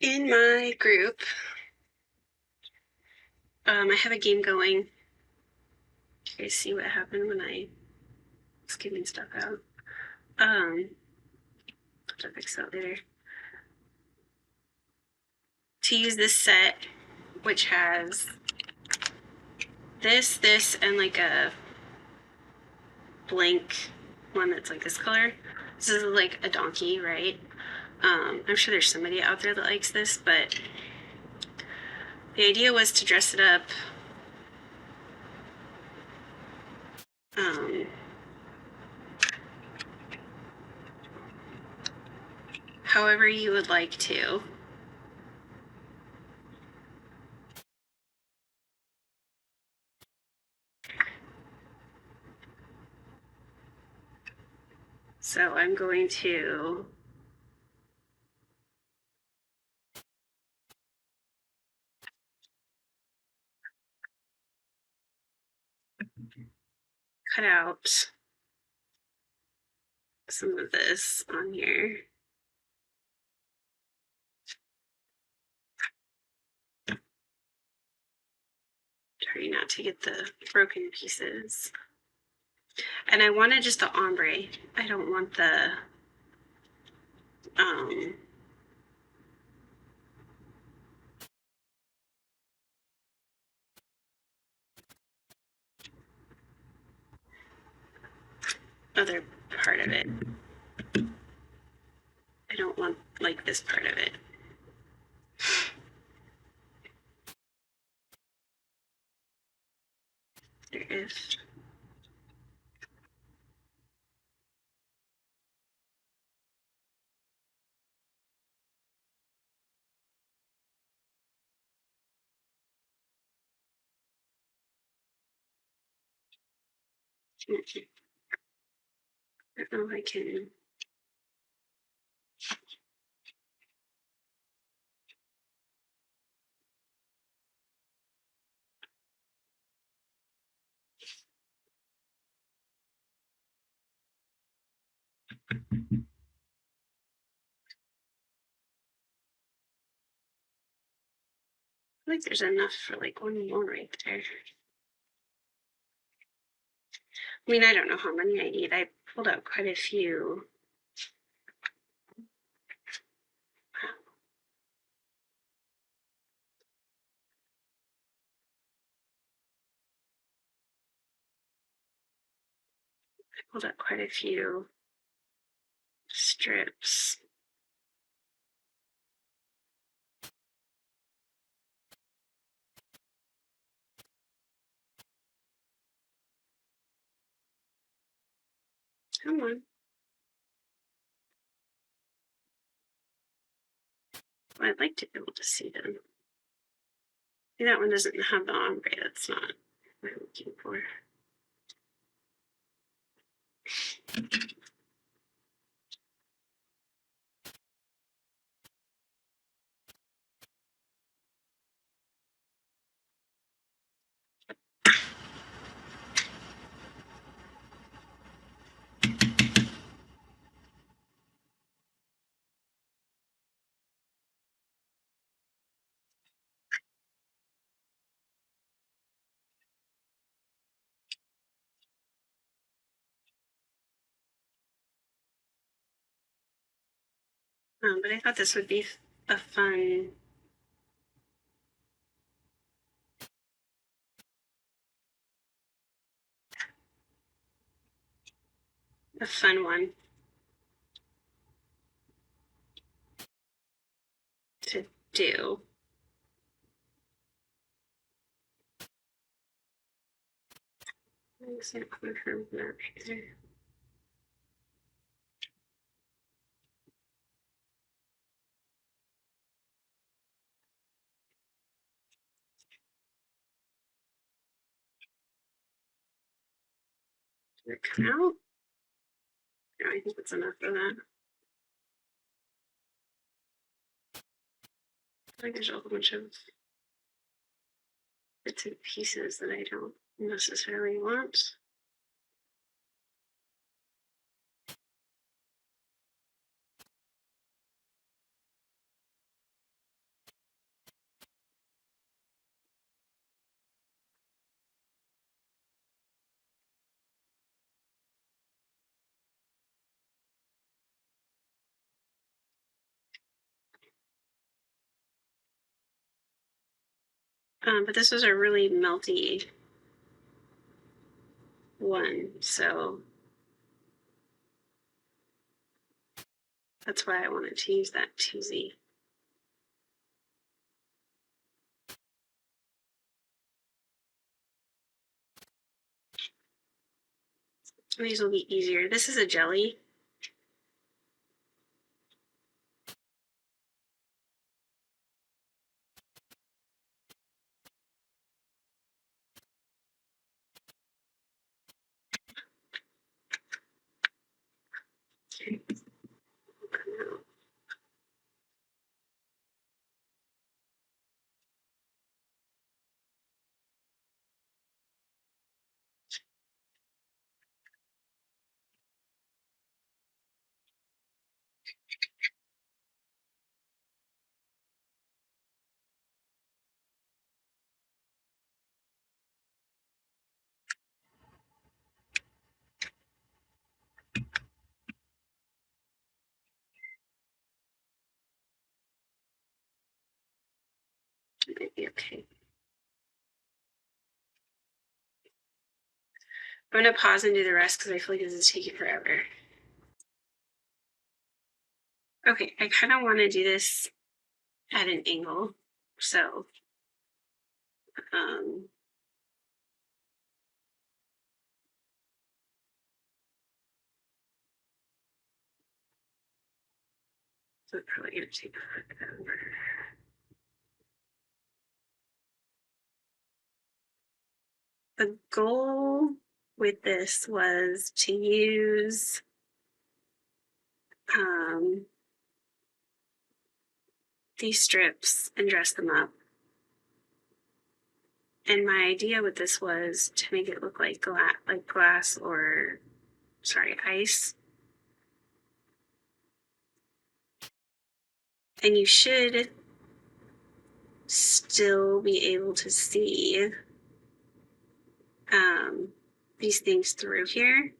In my group, I have a game going. You guys see what happened when I was giving stuff out. I'll have to fix that later. To use this set, which has this, and like a blank one that's like this color. This is like a donkey, right? I'm sure there's somebody out there that likes this, but the idea was to dress it up um, however you would like to. So I'm going to cut out some of this on here. Trying not to get the broken pieces. And I wanted just the ombre. I don't want the other part of it. I don't want like this part of it. There is. I don't know if I can. I think there's enough for like one more right there. I mean, I don't know how many I need. I pulled out quite a few. I pulled out quite a few strips. Come on. Well, I'd like to be able to see them. See, that one doesn't have the ombre. That's not what I'm looking for. But I thought this would be a fun one to do. I can't confirm that either. Did it come out? No, I think that's enough for that. I think there's a whole bunch of bits and pieces that I don't necessarily want. But this was a really melty one, so that's why I wanted to use that 2Z. These will be easier. This is a jelly. Okay. It might be okay. I'm gonna pause and do the rest because I feel like this is taking forever. Okay, I kind of want to do this at an angle, so so it's probably gonna take forever. The goal with this was to use these strips and dress them up. And my idea with this was to make it look like glass or, sorry, ice. And you should still be able to see these things through here.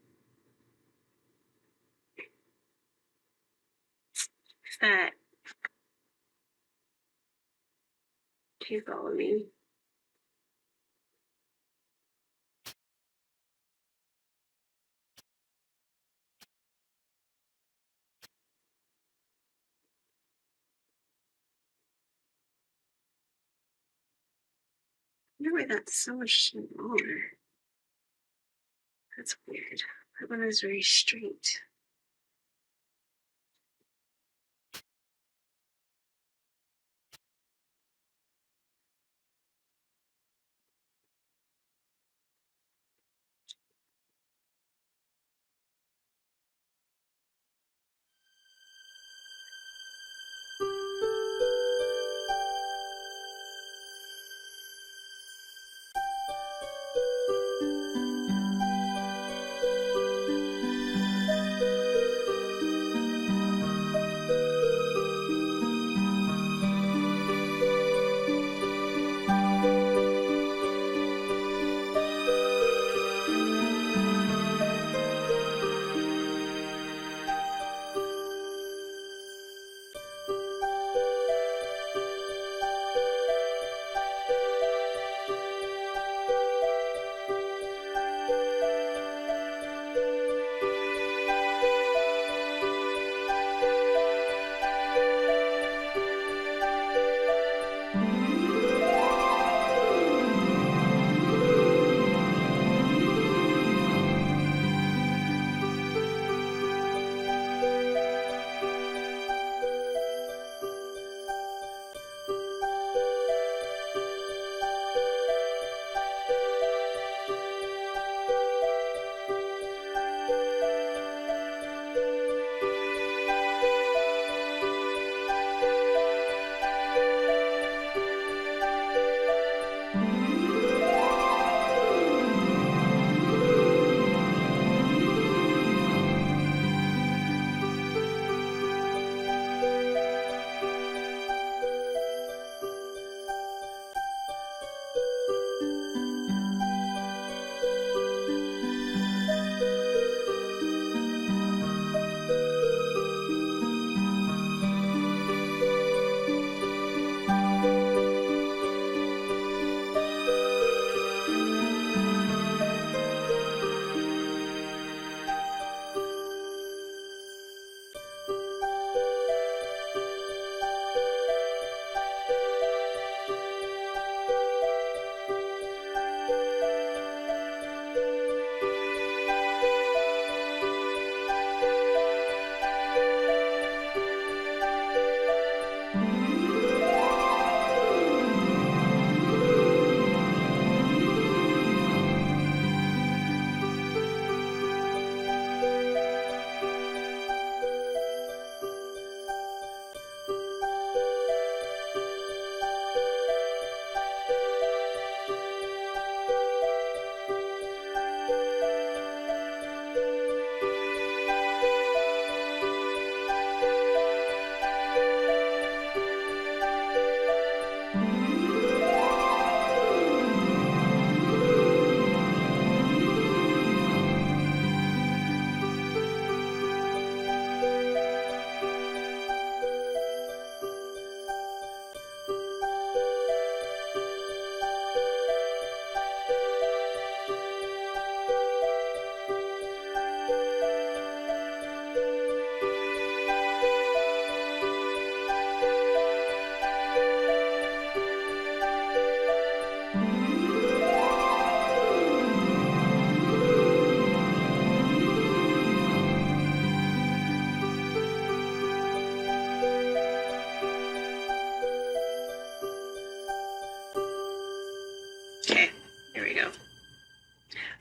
That, do you follow me? I wonder why that's so much smaller. That's weird. That one is very straight.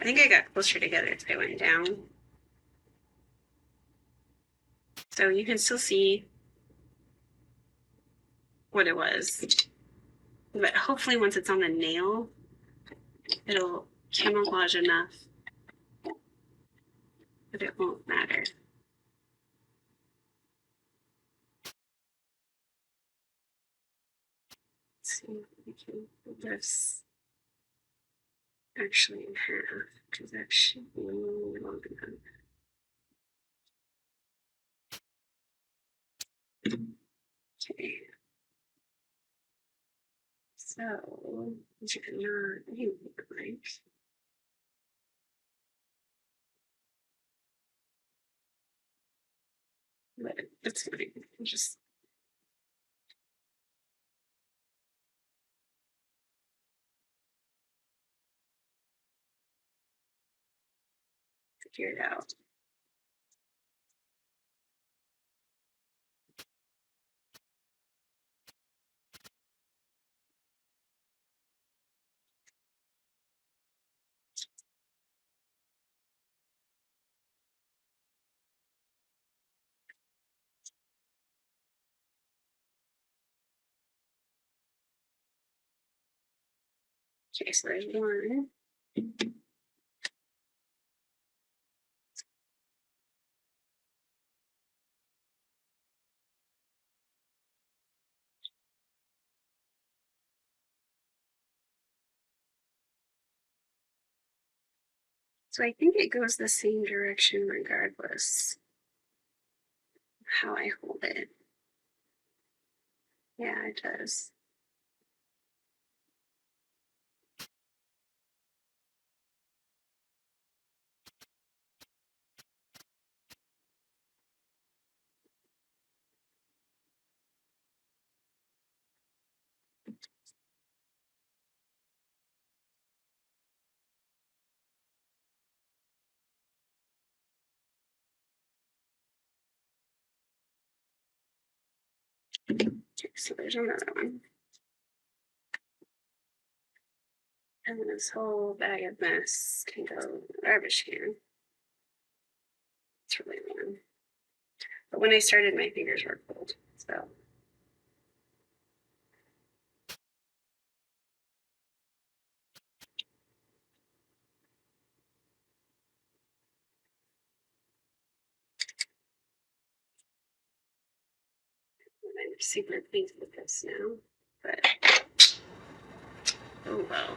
think I got closer together as I went down. So you can still see what it was. But hopefully once it's on the nail, it'll camouflage enough that it won't matter. Let's see if we can put this actually in half, because that should be long enough. Okay. So, these are not anything like. But it's fine. Just figure it out. Okay, so there's one. So I think it goes the same direction regardless of how I hold it. Yeah, it does. Okay, so there's another one. And then this whole bag of mess can go in the garbage can. It's really warm. But when I started, my fingers were cold, so. I'm super pleased with this now, but oh well.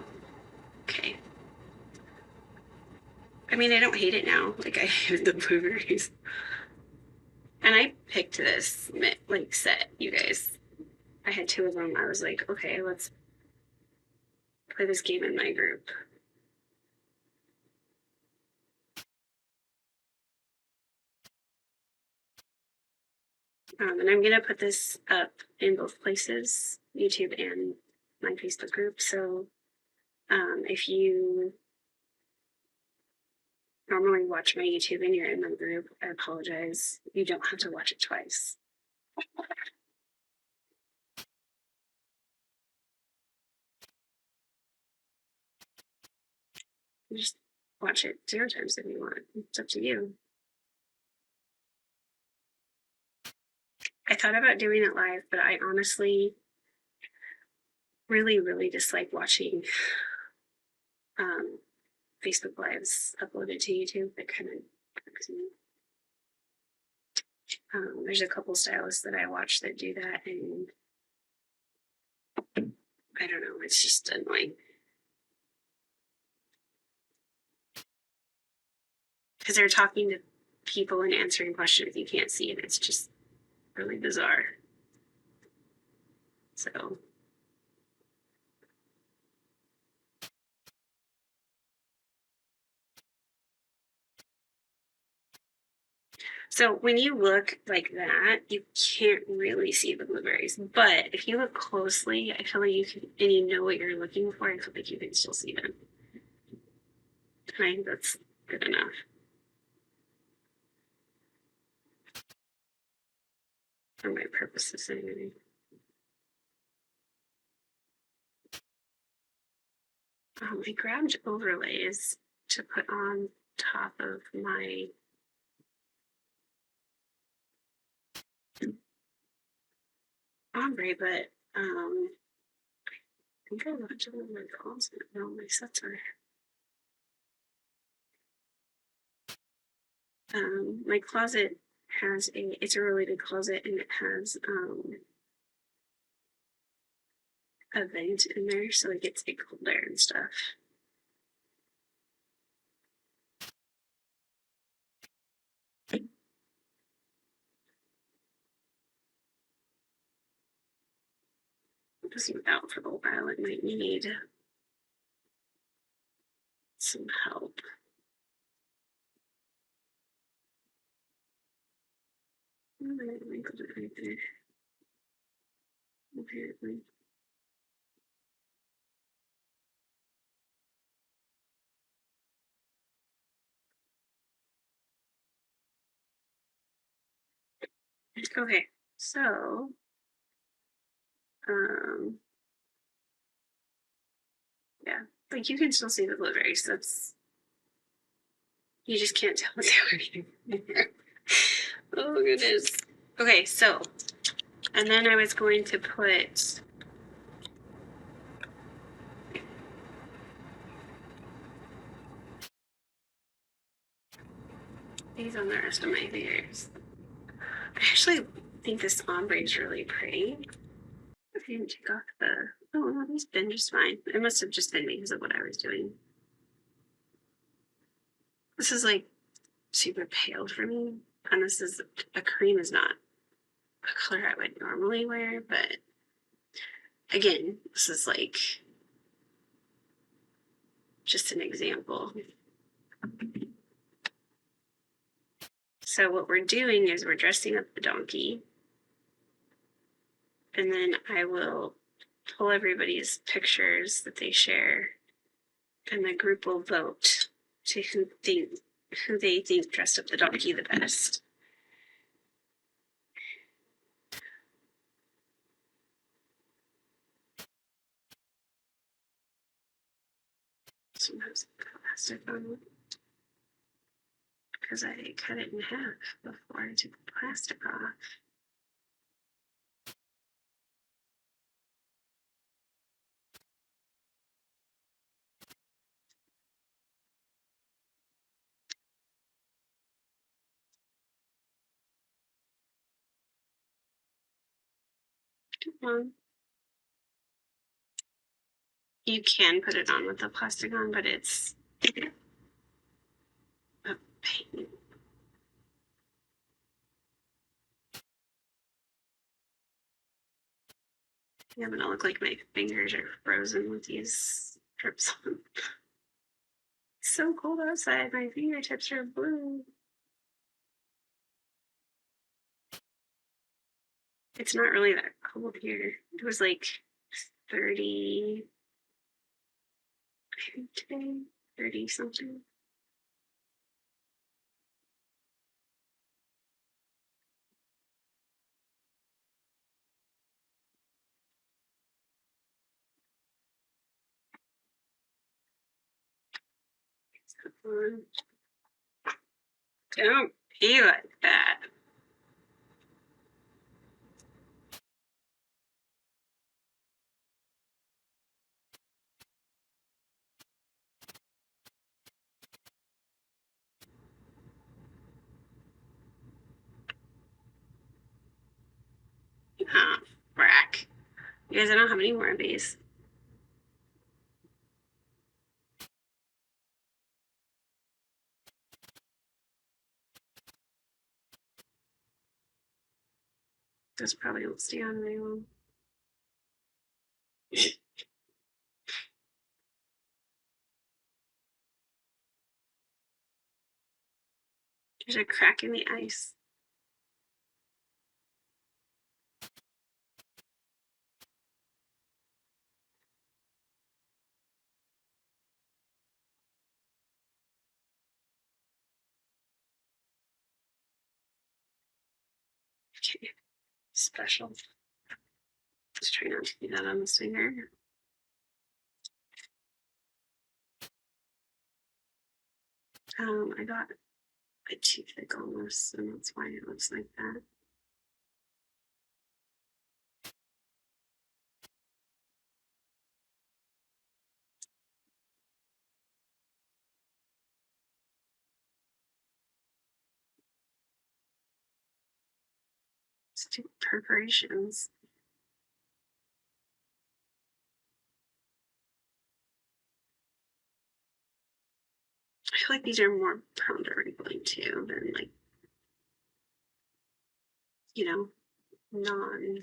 Okay. I mean, I don't hate it now. Like I hated the blueberries, and I picked this like set. You guys, I had two of them. I was like, okay, let's play this game in my group. And I'm gonna put this up in both places, YouTube and my Facebook group. So if you normally watch my YouTube and you're in my group, I apologize. You don't have to watch it twice. Just watch it 0 times if you want. It's up to you. I thought about doing it live, but I honestly really dislike watching Facebook Lives uploaded to YouTube. It kind of bugs me. There's a couple stylists that I watch that do that, and I don't know, it's just annoying. Because they're talking to people and answering questions you can't see, and it's just really bizarre. So when you look like that, you can't really see the blueberries. But if you look closely, I feel like you can, and you know what you're looking for, I feel like you can still see them. I think that's good enough. For my purposes, anyway. I grabbed overlays to put on top of my ombre, but I think I left it in my closet. No, my sets are. My closet has it's a really big closet, and it has a vent in there, so it gets cold air and stuff. Just out for a while, it might need some help. I wrinkled it right there. Apparently. Okay, so yeah, like you can still see the blueberries. That's you just can't tell what's happening. Oh goodness. Okay, so and then I was going to put these on the rest of my fingers. I actually think this ombre is really pretty. I didn't take off the. Oh no, these been just fine. It must have just been because of what I was doing. This is like super pale for me, and this is a cream is not a color I would normally wear, but again, this is like just an example. So what we're doing is we're dressing up the donkey, and then I will pull everybody's pictures that they share, and the group will vote to who they think dressed up the donkey the best. Sometimes plastic on it because I cut it in half before I took the plastic off. You can put it on with the plastic on, but it's a pain. Yeah, I'm gonna look like my fingers are frozen with these strips on. It's so cold outside, my fingertips are blue. It's not really that cold here. It was like 30, I think today, 30 something. Don't be like that. Oh, frack. You guys, I don't have any more of these. This probably won't stay on very long. There's a crack in the ice. Okay, special. Let's try not to do that on the finger. I got a bit too thick almost, and that's why it looks like that. Stupid perforations. I feel like these are more prone to wrinkling too than like, you know, non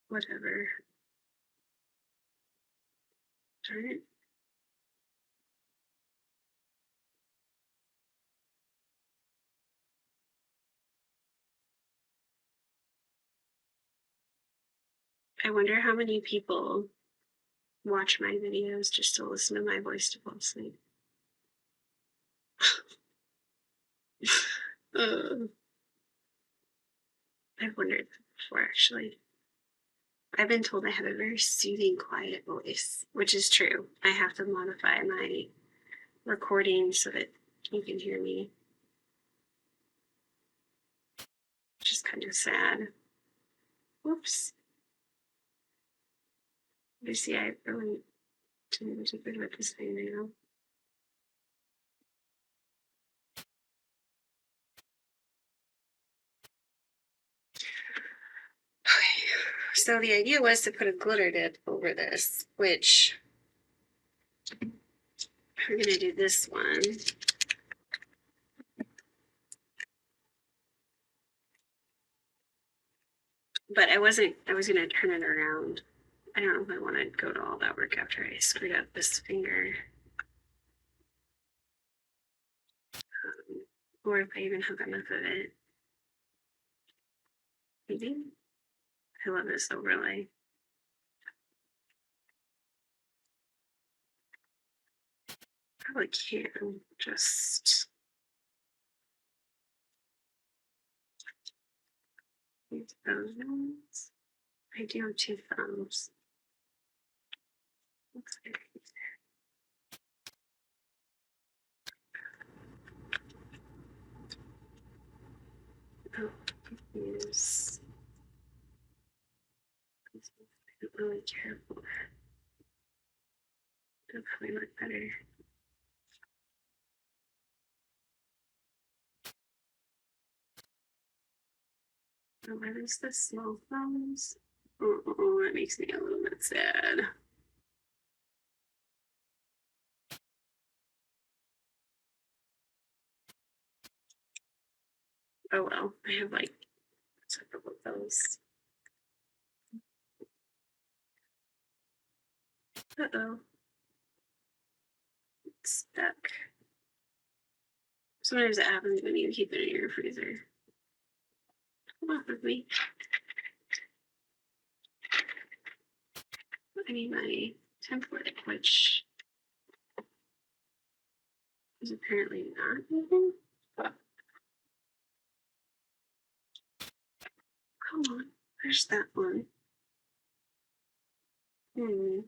whatever. Darn it. I wonder how many people watch my videos just to listen to my voice to fall asleep. uh, I've wondered that before, actually. I've been told I have a very soothing, quiet voice, which is true. I have to modify my recording so that you can hear me, which is kind of sad. Whoops. You see, I really didn't do good with this thing now. Okay, so the idea was to put a glitter dip over this, which we're gonna do this one. But I was gonna turn it around. I don't know if I want to go to all that work after I screwed up this finger. Or if I even have enough of it. Maybe. I love this overlay. Probably can just use those. I do have two thumbs. Looks like oh, use. I'm really careful. It'll probably look better. Oh, are those the small thumbs? Oh, that makes me a little bit sad. Oh well, I have like several of those. Uh-oh. It's stuck. Sometimes it happens when you keep it in your freezer. Come off with me. I need my template, which is apparently not moving. Come on, where's that one? I don't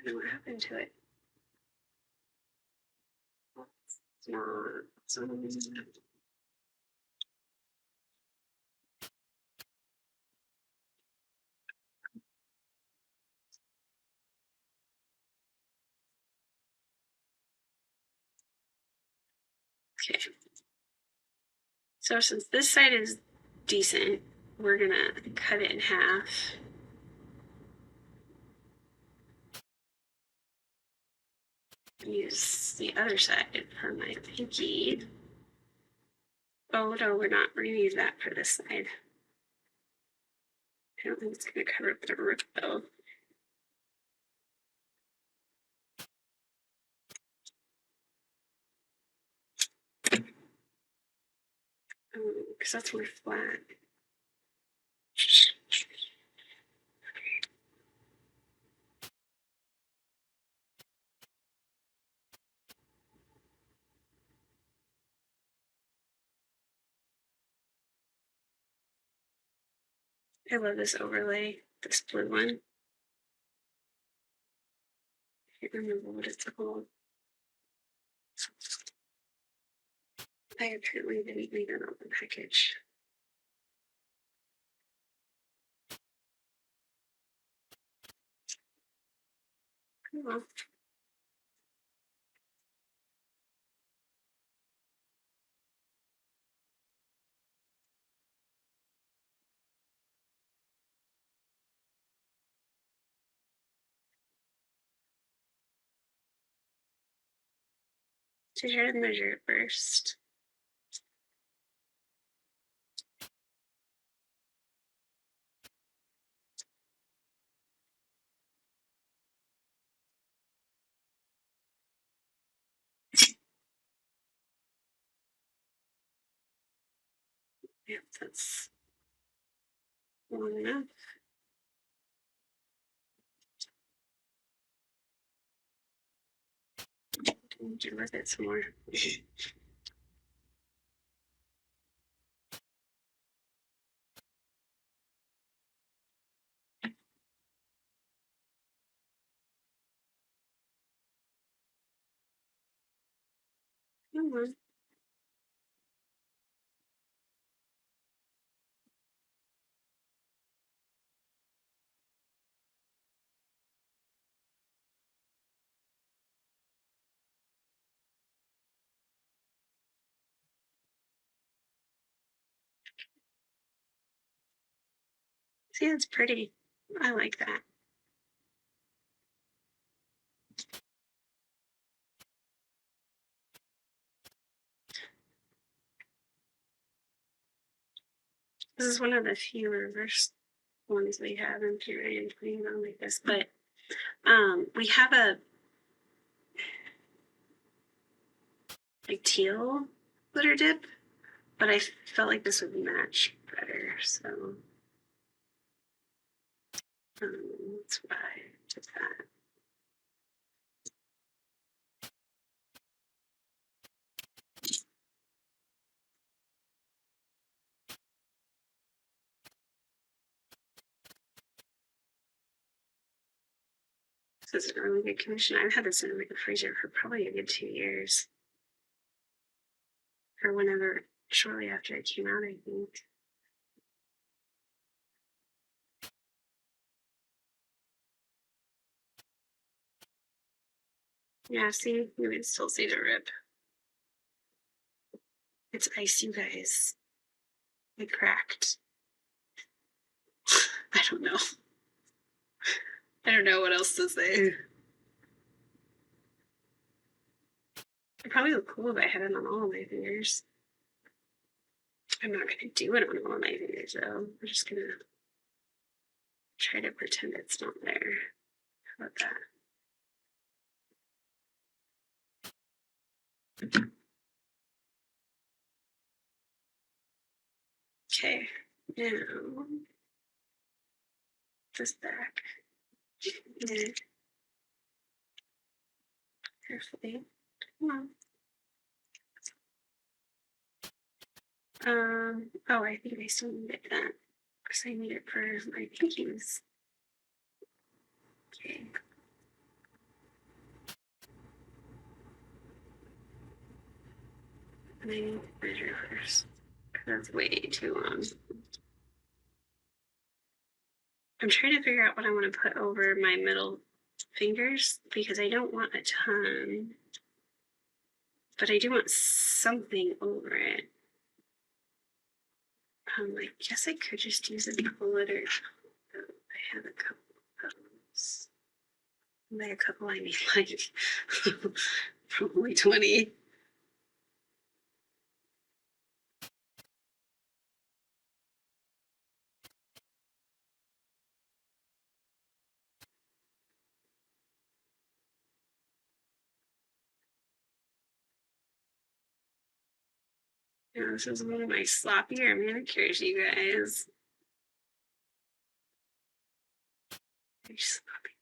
know what happened to it. It's not. Okay. So since this side is decent, we're gonna cut it in half. Use the other side for my pinky. Oh no, we're not. We're gonna use that for this side. I don't think it's gonna cover up the roof though. Because that's more flat. I love this overlay, this blue one. can't remember what it's called. I apparently didn't leave it on the package. Oh, well. To try to measure it first. Yep, that's long enough. Need to work it some more. Come on. See, it's pretty. I like that. This is one of the few reverse ones we have. I'm putting it on like this, but we have a like teal glitter dip, but I felt like this would match better, so that's why I did that. This is a really good commission. I've had this in like the freezer for probably a good 2 years. Or whenever, shortly after it came out, I think. Yeah, see, you would still see the rip. It's ice, you guys. It cracked. I don't know. I don't know what else to say. It probably look cool if I had it on all of my fingers. I'm not gonna do it on all of my fingers though. I'm just gonna try to pretend it's not there. How about that? Okay, now this back. Yeah. Carefully. Come on. Oh, I think I still need it that because I need it for my pinkies. Okay. And I need to measure first. That's way too long. I'm trying to figure out what I want to put over my middle fingers because I don't want a ton, but I do want something over it. I guess I could just use a glitter. I have a couple of those. By a couple, I mean like probably 20. Yeah, this is one of my sloppier manicures, you guys. Very sloppy.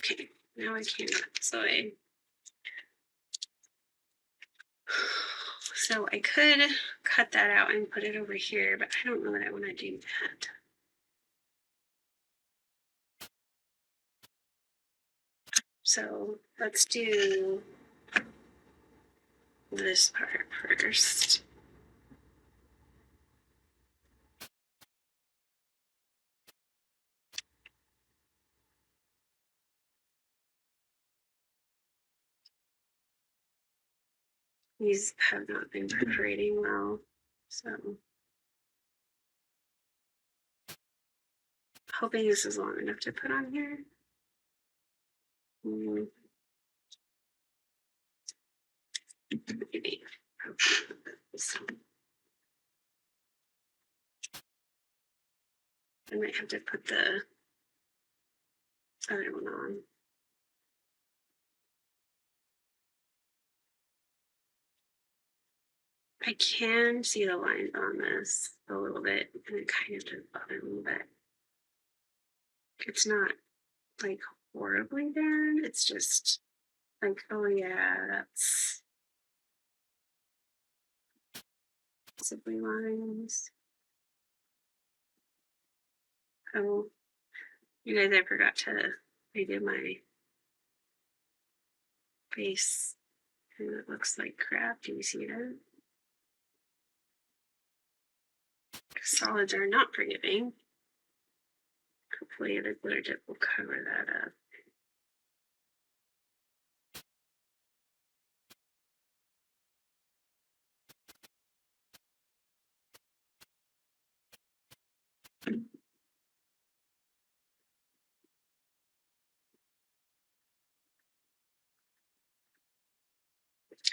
Okay, now I can't. So So I could cut that out and put it over here, but I don't know that I want to do that. So let's do this part first. These have not been perforating well, so hoping this is long enough to put on here. Maybe. I might have to put the other one on. I can see the lines on this a little bit, and it kind of does bother me, but it's not like horribly bad. It's just like, oh yeah, that's possibly lines. Oh, you guys, I forgot to redo my face, and it looks like crap. Do you see that? Solids are not forgiving. Hopefully the glitter dip will cover that up.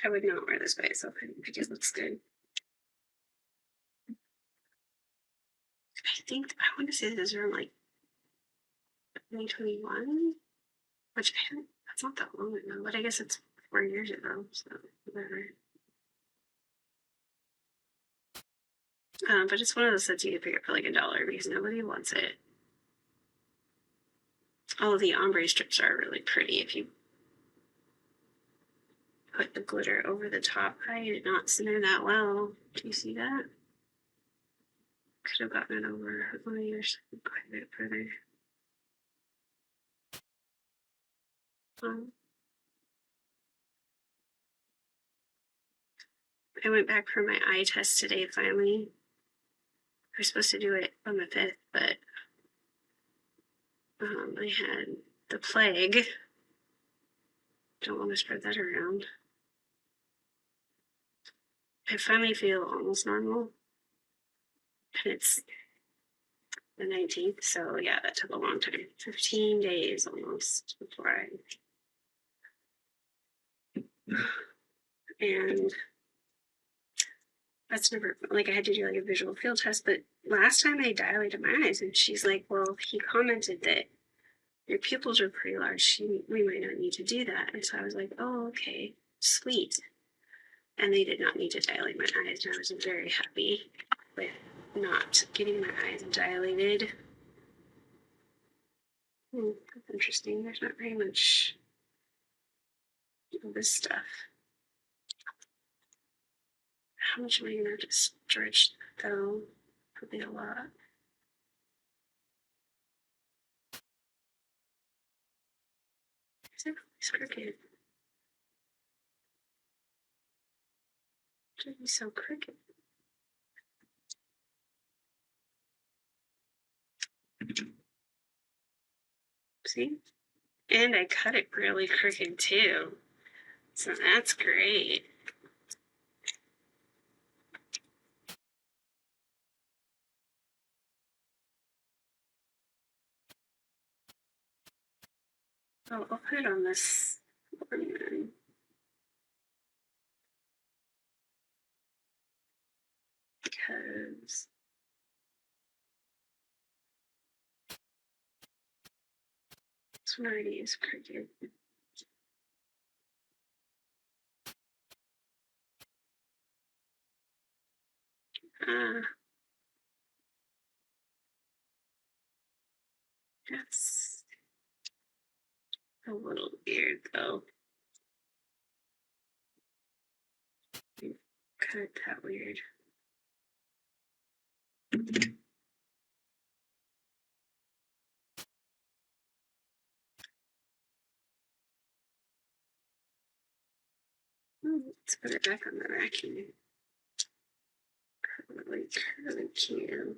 I would not wear this by itself. I think it looks good. I think I want to say this is from like 2021, which that's not that long ago, but I guess it's 4 years ago, so whatever. But it's one of those sets you can pick up for like $1 because nobody wants it. All of the ombre strips are really pretty if you put the glitter over the top. I did not center that well. Do you see that? Could have gotten it over one of yours quite a bit further. I went back for my eye test today finally. I was supposed to do it on the 5th, but I had the plague. Don't want to spread that around. I finally feel almost normal. And it's the 19th, so yeah, that took a long time. 15 days almost before and that's never, like, I had to do like a visual field test, but last time I dilated my eyes and she's like, well, he commented that your pupils are pretty large. We might not need to do that. And so I was like, oh, okay, sweet. And they did not need to dilate my eyes, and I was very happy with not getting my eyes dilated. That's interesting. There's not very much of this stuff. How much am I going to stretch though? Probably a lot. Is it really crooked? It should be so crooked. See? And I cut it really crooked too. So that's great. Oh, I'll put it on this one then. Because this one already is crooked. That's a little weird though. cut it that weird. Let's put it back on the vacuum. Curly Q.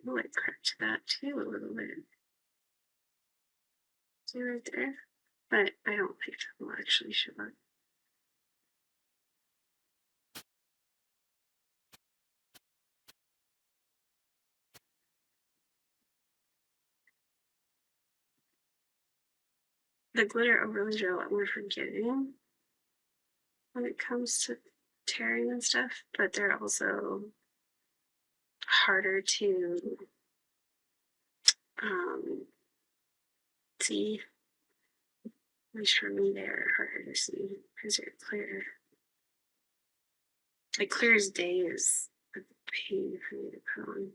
Oh, I cracked that too a little bit. See right there? But I don't think that will actually show up. The glitter overlays are a lot more forgiving when it comes to tearing and stuff, but they're also harder to see. At least for me, they're harder to see because they're clear. Like clear as day is a pain for me to put on.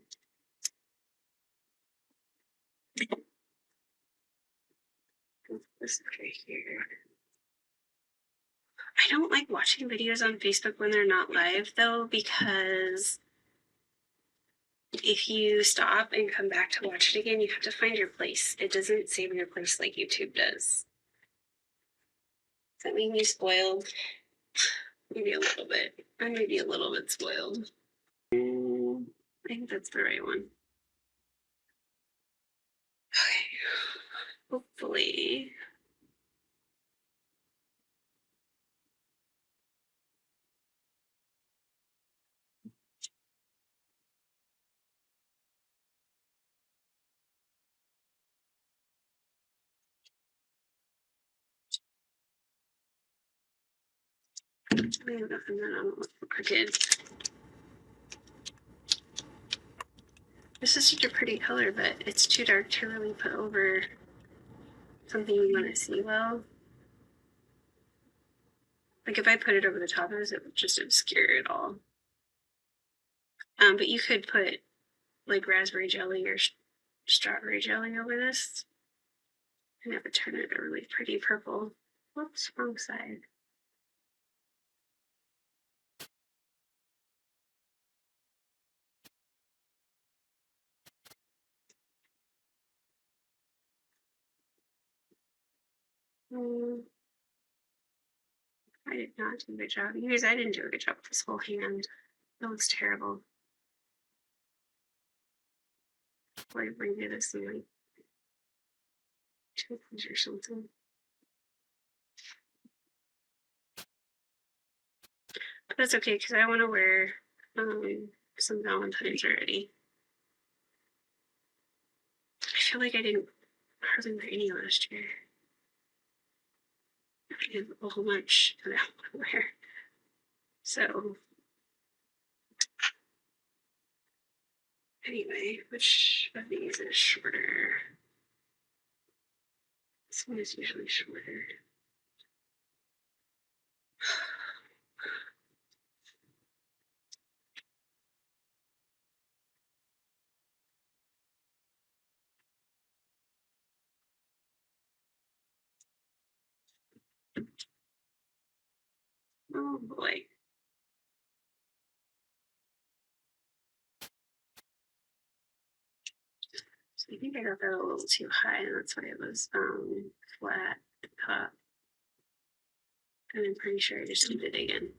This right here. I don't like watching videos on Facebook when they're not live though, because if you stop and come back to watch it again, you have to find your place. It doesn't save your place like YouTube does. Does that make me spoiled? Maybe a little bit. I'm maybe a little bit spoiled. I think that's the right one. Okay. Hopefully. I have nothing that I don't look crooked. This is such a pretty color, but it's too dark to really put over something you want to see well. Like if I put it over the top of this, it would just obscure it all. But you could put like raspberry jelly or strawberry jelly over this and that would turn it a really pretty purple. Whoops, wrong side. I did not do a good job. You guys, I didn't do a good job with this whole hand. That looks terrible. Why redo this in like 2 inches or something? But that's okay because I want to wear some Valentine's already. I feel like I didn't hardly wear any last year. I did a whole bunch that I want to wear. So anyway, which of these is shorter? This one is usually shorter. Oh boy. So I think I got that a little too high, and that's why it was flat at the top. And I'm pretty sure I just did it again.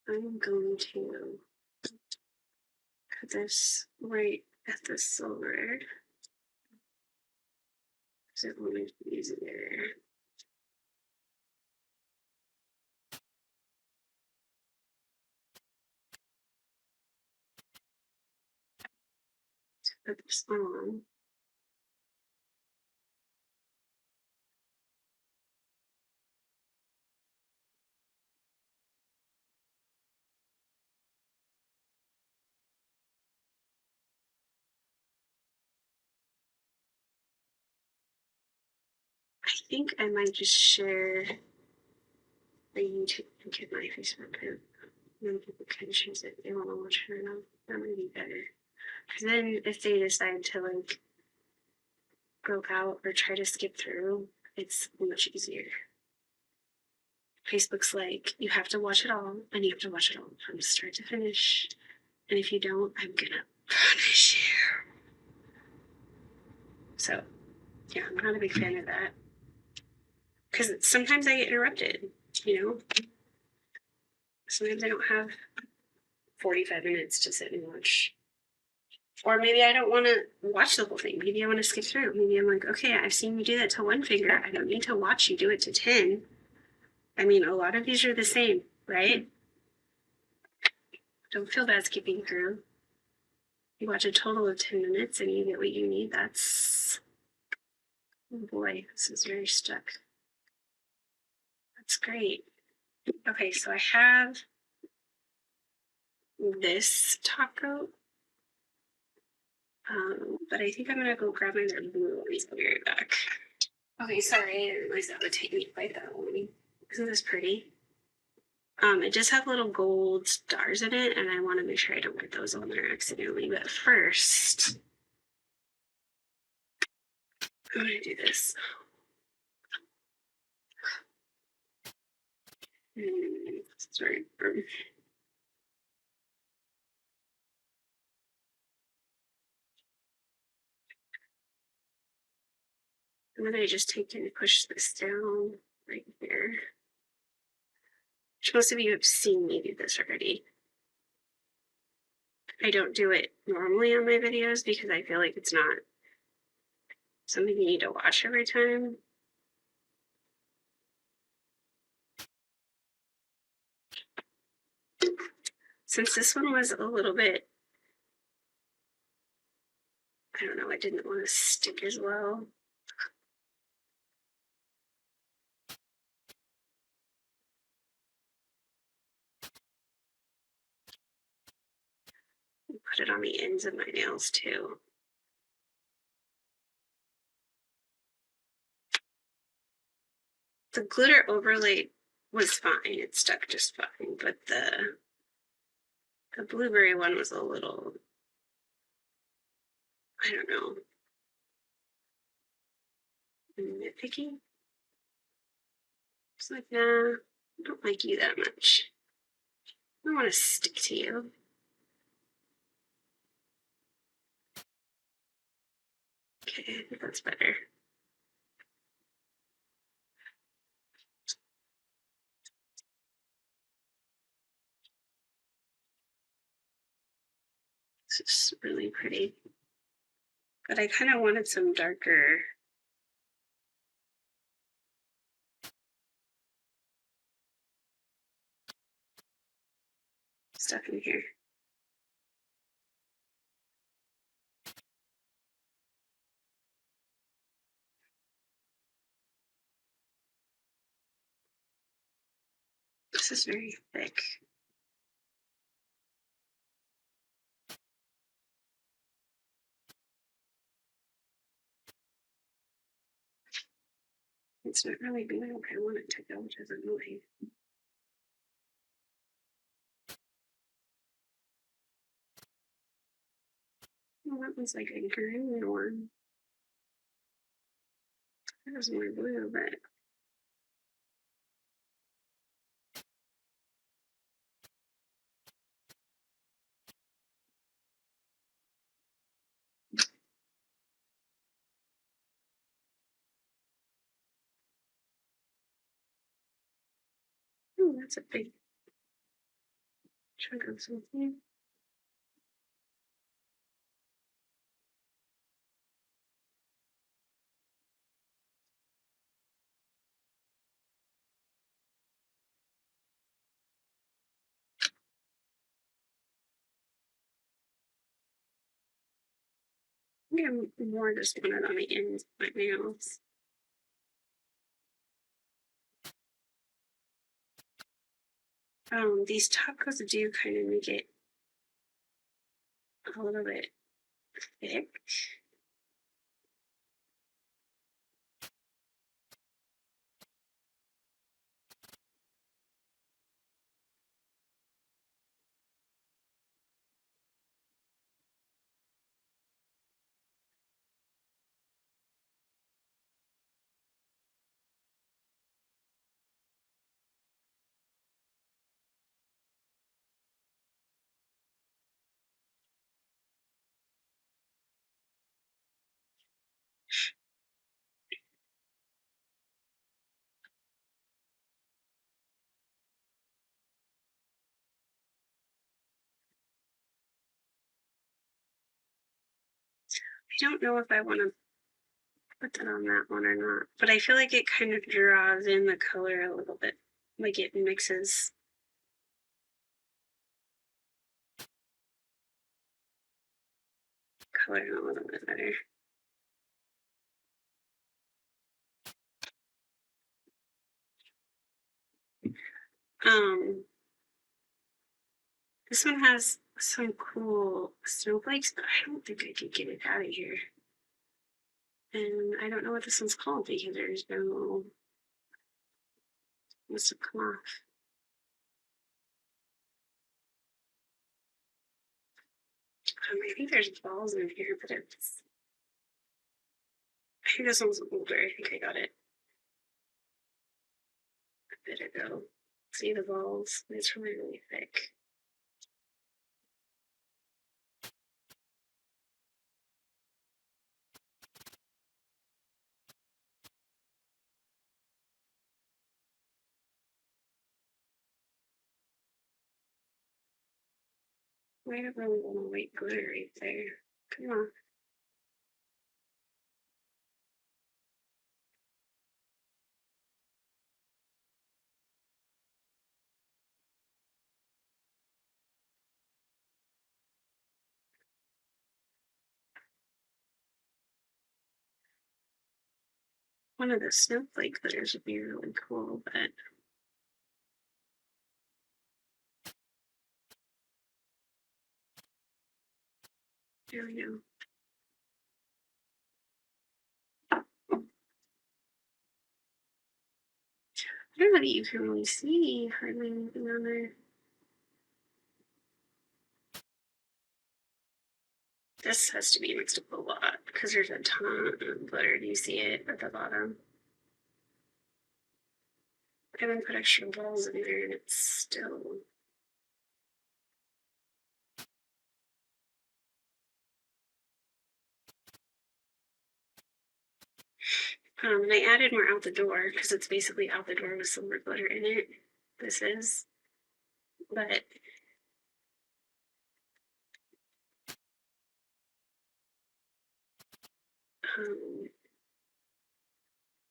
I'm going to put this right at the silver. So it will make it easier. clips on. I think I might just share the YouTube and get my Facebook group. Then people can choose it if they want to watch it or not. That might be better. Because then if they decide to like go out or try to skip through, it's much easier. Facebook's like, you have to watch it all, and you have to watch it all from start to finish. And if you don't, I'm gonna punish you. So, yeah, I'm not a big fan of that. Because sometimes I get interrupted, you know? Sometimes I don't have 45 minutes to sit and watch. Or maybe I don't want to watch the whole thing. Maybe I want to skip through. Maybe I'm like, okay, I've seen you do that to one finger. I don't need to watch you do it to 10. I mean, a lot of these are the same, right? Don't feel bad skipping through. You watch a total of 10 minutes and you get what you need. That's, oh boy, this is very stuck. That's great. Okay, so I have this top coat, but I think I'm gonna go grab my other blue ones. I'll be right back. Okay, sorry, I didn't realize that would take me quite that long. Isn't this pretty? It just have little gold stars in it, and I want to make sure I don't get those on there accidentally. But first, I'm gonna do this. Sorry. And then I just take and push this down right here. Most of you have seen me do this already. I don't do it normally on my videos because I feel like it's not something you need to watch every time. Since this one was a little bit, I don't know, I didn't want to stick as well. Put it on the ends of my nails too. The glitter overlay was fine. It stuck just fine, but the blueberry one was a little, I don't know, nitpicky. It's like, nah, I don't like you that much. I don't want to stick to you. Okay, I think that's better. This is really pretty. But I kind of wanted some darker stuff in here. This is very thick. It's not really being where I want it to go, which is annoying. Well, that one's like a green one. That was more blue, but oh, that's a big chunk of something. think I'm more just wanted on the ends of my nails. These tacos do kind of make it a little bit thick. I don't know if I want to put that on that one or not, but I feel like it kind of draws in the color a little bit, like it mixes color a little bit better. Um, this one has some cool snowflakes, but I don't think I can get it out of here. And I don't know what this one's called because there's no, must have come off. I think there's balls in here, but it's, I think this one's older. I think I got it a bit ago. See the balls? It's really, really thick. I don't really want to white glitter right there. Come on. One of the snowflake glitters would be really cool, but there we go. I don't know that you can really see hardly anything on there. This has to be mixed up a lot because there's a ton of glitter. Do you see it at the bottom? I haven't put extra balls in there and it's still. And I added more out the door because it's basically out the door with silver glitter in it. This is. But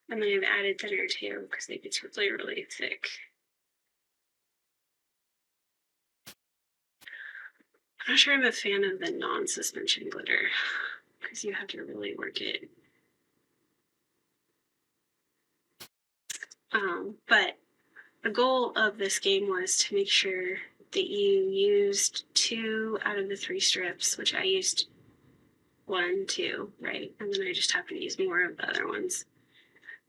and then I've added thinner too because it gets really, really thick. I'm not sure I'm a fan of the non-suspension glitter because you have to really work it. But the goal of this game was to make sure that you used 2 out of the 3 strips, which I used 1, 2, right? And then I just happened to use more of the other ones.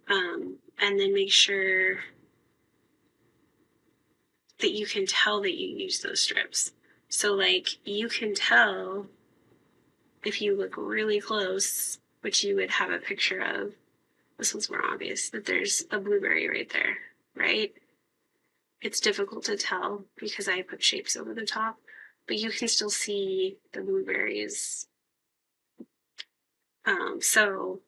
And then make sure that you can tell that you use those strips. So like you can tell if you look really close, which you would have a picture of, this one's more obvious, that there's a blueberry right there, right? It's difficult to tell because I put shapes over the top, but you can still see the blueberries. So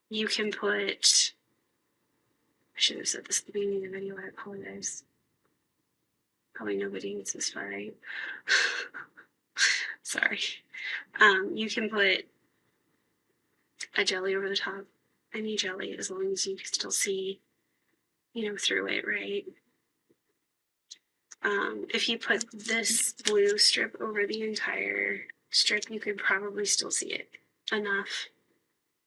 you can put, I should have said this at the beginning of the video, I apologize. Probably nobody gets this far, right? Sorry. You can put a jelly over the top, any jelly, as long as you can still see, through it, right? If you put this blue strip over the entire strip, you could probably still see it enough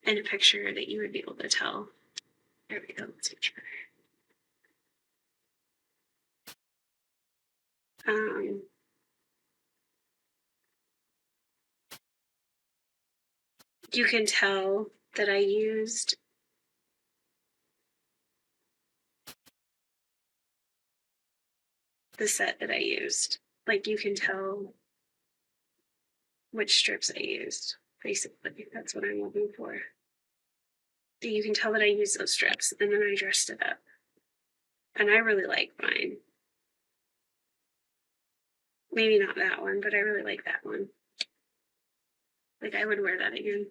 in a picture that you would be able to tell. There we go. That's much better. You can tell that I used the set that I used. Like, you can tell which strips I used, basically. That's what I'm looking for. You can tell that I used those strips, and then I dressed it up. And I really like mine. Maybe not that one, but I really like that one. Like, I would wear that again.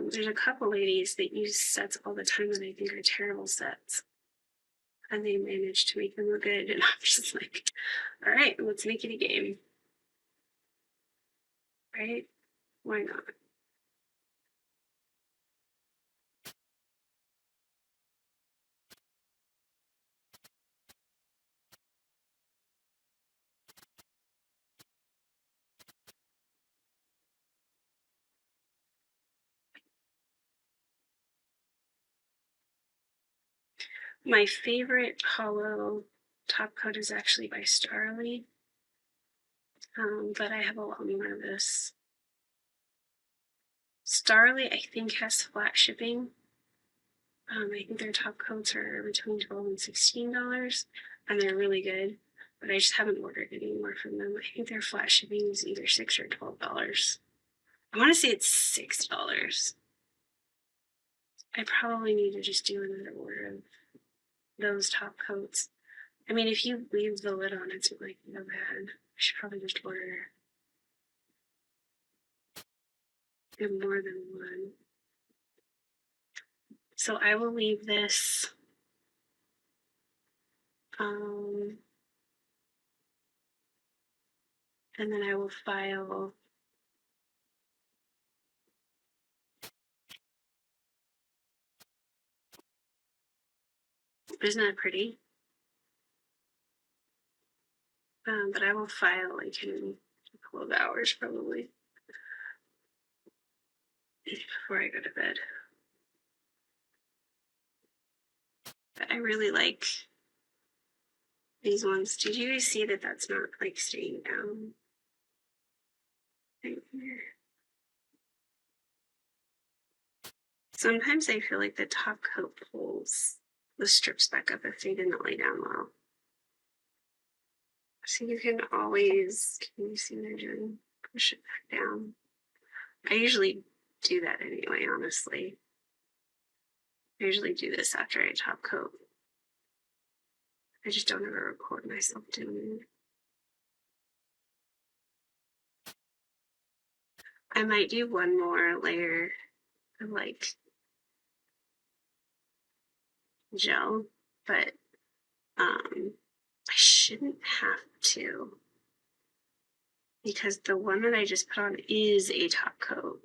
There's a couple ladies that use sets all the time that I think are terrible sets. And they manage to make them look good. And I'm just like, all right, let's make it a game. Right? Why not? My favorite hollow top coat is actually by Starly, but I have a lot more of this. Starly, I think, has flat shipping. I think their top coats are between $12 and $16, and they're really good. But I just haven't ordered any more from them. I think their flat shipping is either $6 or $12. I want to say it's $6. I probably need to just do another order of those top coats. I mean, if you leave the lid on, it's like no bad. I should probably just order more than one. So I will leave this. And then I will file. Isn't that pretty? But I will file like in a couple of hours probably before I go to bed. But I really like these ones. Did you guys see that that's not like staying down? Right here. Sometimes I feel like the top coat pulls the strips back up if they didn't lay down well. So you can always, can you see what I'm doing? Push it back down. I usually do that anyway, honestly. I usually do this after I top coat. I just don't ever record myself doing it. I might do one more layer of like gel, but I shouldn't have to because the one that I just put on is a top coat.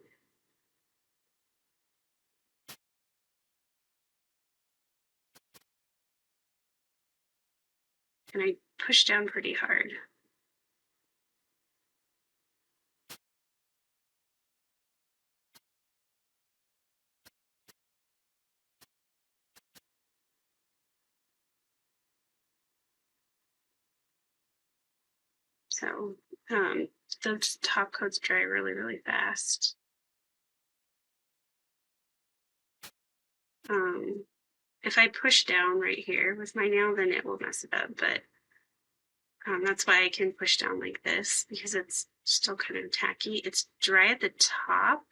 And I pushed down pretty hard. So those top coats dry really, really fast. If I push down right here with my nail, then it will mess it up, but that's why I can push down like this because it's still kind of tacky. It's dry at the top,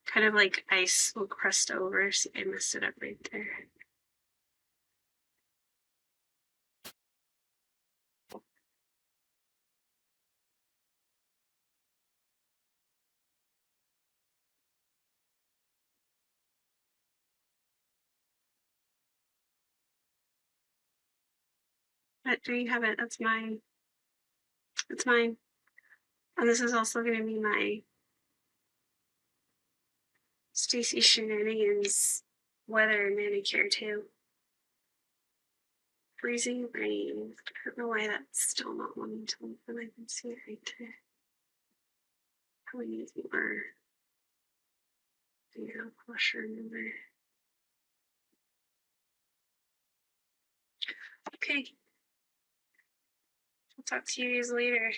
kind of like ice will crust over. See, I messed it up right there. But there you have it. That's mine. It's mine. And this is also going to be my Stacy Shenanigans weather manicure too. Freezing rain. I don't know why that's still not wanting to open. I can see it right there. Probably needs more, flusher in there. Okay. I'll talk to you guys later.